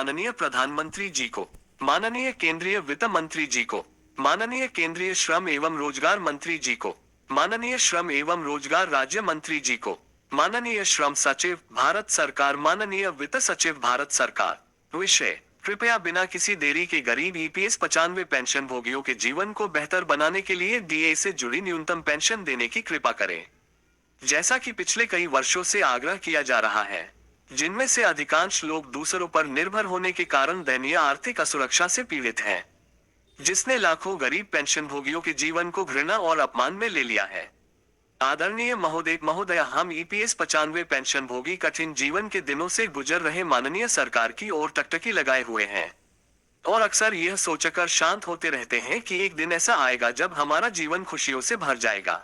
माननीय प्रधानमंत्री जी को, माननीय केंद्रीय वित्त मंत्री जी को, माननीय केंद्रीय श्रम एवं रोजगार मंत्री जी को, माननीय श्रम एवं रोजगार राज्य मंत्री जी को, माननीय श्रम सचिव भारत सरकार, माननीय वित्त सचिव भारत सरकार। विषय: कृपया बिना किसी देरी के गरीब ईपीएस 95 पेंशन भोगियों के जीवन को बेहतर बनाने के लिए डीए से जुड़ी न्यूनतम पेंशन देने की कृपा करें। जैसा कि पिछले कई वर्षों से आग्रह किया जा रहा है, जिनमें से अधिकांश लोग दूसरों पर निर्भर होने के कारण दयनीय आर्थिक असुरक्षा से पीड़ित हैं, जिसने लाखों गरीब पेंशन भोगियों के जीवन को घृणा और अपमान में ले लिया है। आदरणीय महोदय, हम ईपीएस 95 पेंशन भोगी कठिन जीवन के दिनों से गुजर रहे माननीय सरकार की ओर टकटकी लगाए हुए हैं और अक्सर यह सोचकर शांत होते रहते हैं कि एक दिन ऐसा आएगा जब हमारा जीवन खुशियों से भर जाएगा।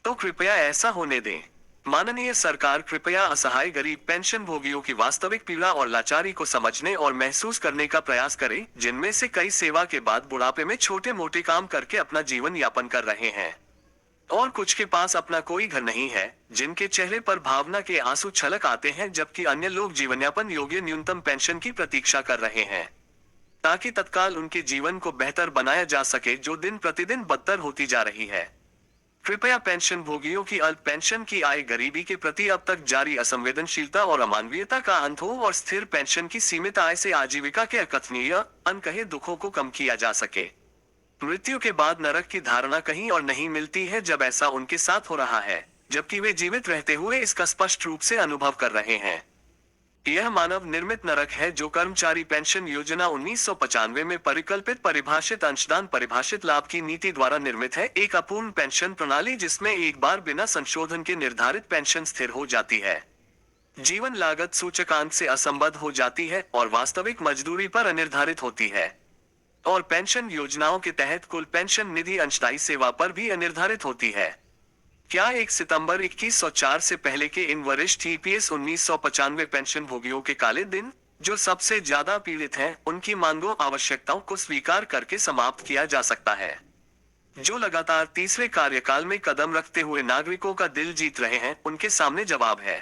तो कृपया ऐसा होने दें। माननीय सरकार, कृपया असहाय गरीब पेंशन भोगियों की वास्तविक पीड़ा और लाचारी को समझने और महसूस करने का प्रयास करें, जिनमें से कई सेवा के बाद बुढ़ापे में छोटे मोटे काम करके अपना जीवन यापन कर रहे हैं और कुछ के पास अपना कोई घर नहीं है, जिनके चेहरे पर भावना के आंसू छलक आते हैं, जबकि अन्य लोग जीवनयापन योग्य न्यूनतम पेंशन की प्रतीक्षा कर रहे हैं ताकि तत्काल उनके जीवन को बेहतर बनाया जा सके, जो दिन प्रतिदिन बदतर होती जा रही है। कृपया पेंशन भोगियों की अल्प पेंशन की आय गरीबी के प्रति अब तक जारी असंवेदनशीलता और अमानवीयता का अंत हो और स्थिर पेंशन की सीमित आय से आजीविका के अकथनीय अनकहे दुखों को कम किया जा सके। मृत्यु के बाद नरक की धारणा कहीं और नहीं मिलती है जब ऐसा उनके साथ हो रहा है, जबकि वे जीवित रहते हुए इसका स्पष्ट रूप से अनुभव कर रहे हैं। यह मानव निर्मित नरक है जो कर्मचारी पेंशन योजना 1995 में परिकल्पित परिभाषित अंशदान परिभाषित लाभ की नीति द्वारा निर्मित है, एक अपूर्ण पेंशन प्रणाली जिसमें एक बार बिना संशोधन के निर्धारित पेंशन स्थिर हो जाती है, जीवन लागत सूचकांक से असंबद्ध हो जाती है और वास्तविक मजदूरी पर अनिर्धारित होती है, और पेंशन योजनाओं के तहत कुल पेंशन निधि अंशदायी सेवा पर भी अनिर्धारित होती है। क्या 1 सितंबर 2104 से पहले के इन वरिष्ठ ईपीएस 1995 पेंशन भोगियों के काले दिन, जो सबसे ज्यादा पीड़ित हैं, उनकी मांगों आवश्यकताओं को स्वीकार करके समाप्त किया जा सकता है, जो लगातार तीसरे कार्यकाल में कदम रखते हुए नागरिकों का दिल जीत रहे हैं? उनके सामने जवाब है।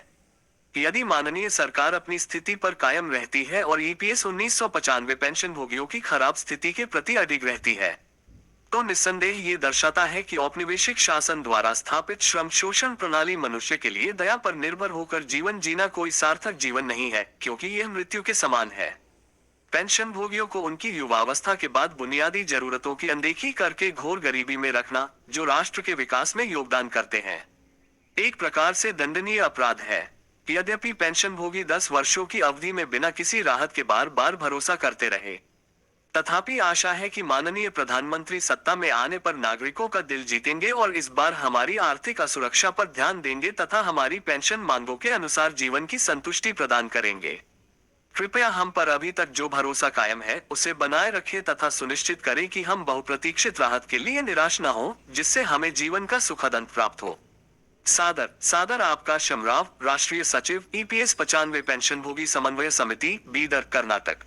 यदि माननीय सरकार अपनी स्थिति पर कायम रहती है और ईपीएस 1995 पेंशन भोगियों की खराब स्थिति के प्रति अडिग रहती है, तो निस्संदेह ये दर्शाता है कि औपनिवेशिक शासन द्वारा स्थापित श्रम शोषण प्रणाली मनुष्य के लिए दया पर निर्भर होकर जीवन जीना कोई सार्थक जीवन नहीं है, क्योंकि यह मृत्यु के समान है। पेंशन भोगियों को उनकी युवावस्था के बाद बुनियादी जरूरतों की अनदेखी करके घोर गरीबी में रखना, जो राष्ट्र के विकास में योगदान करते हैं, एक प्रकार से दंडनीय अपराध है। यद्यपि पेंशन भोगी 10 वर्षों की अवधि में बिना किसी राहत के बार बार भरोसा करते रहे, तथापि आशा है कि माननीय प्रधानमंत्री सत्ता में आने पर नागरिकों का दिल जीतेंगे और इस बार हमारी आर्थिक असुरक्षा पर ध्यान देंगे तथा हमारी पेंशन मांगों के अनुसार जीवन की संतुष्टि प्रदान करेंगे। कृपया हम पर अभी तक जो भरोसा कायम है उसे बनाए रखें तथा सुनिश्चित करें कि हम बहुप्रतीक्षित राहत के लिए निराश न हो, जिससे हमें जीवन का सुखद अंत प्राप्त हो। सादर आपका शमराव, राष्ट्रीय सचिव, ईपीएस 95 पेंशन भोगी समन्वय समिति, बीदर, कर्नाटक।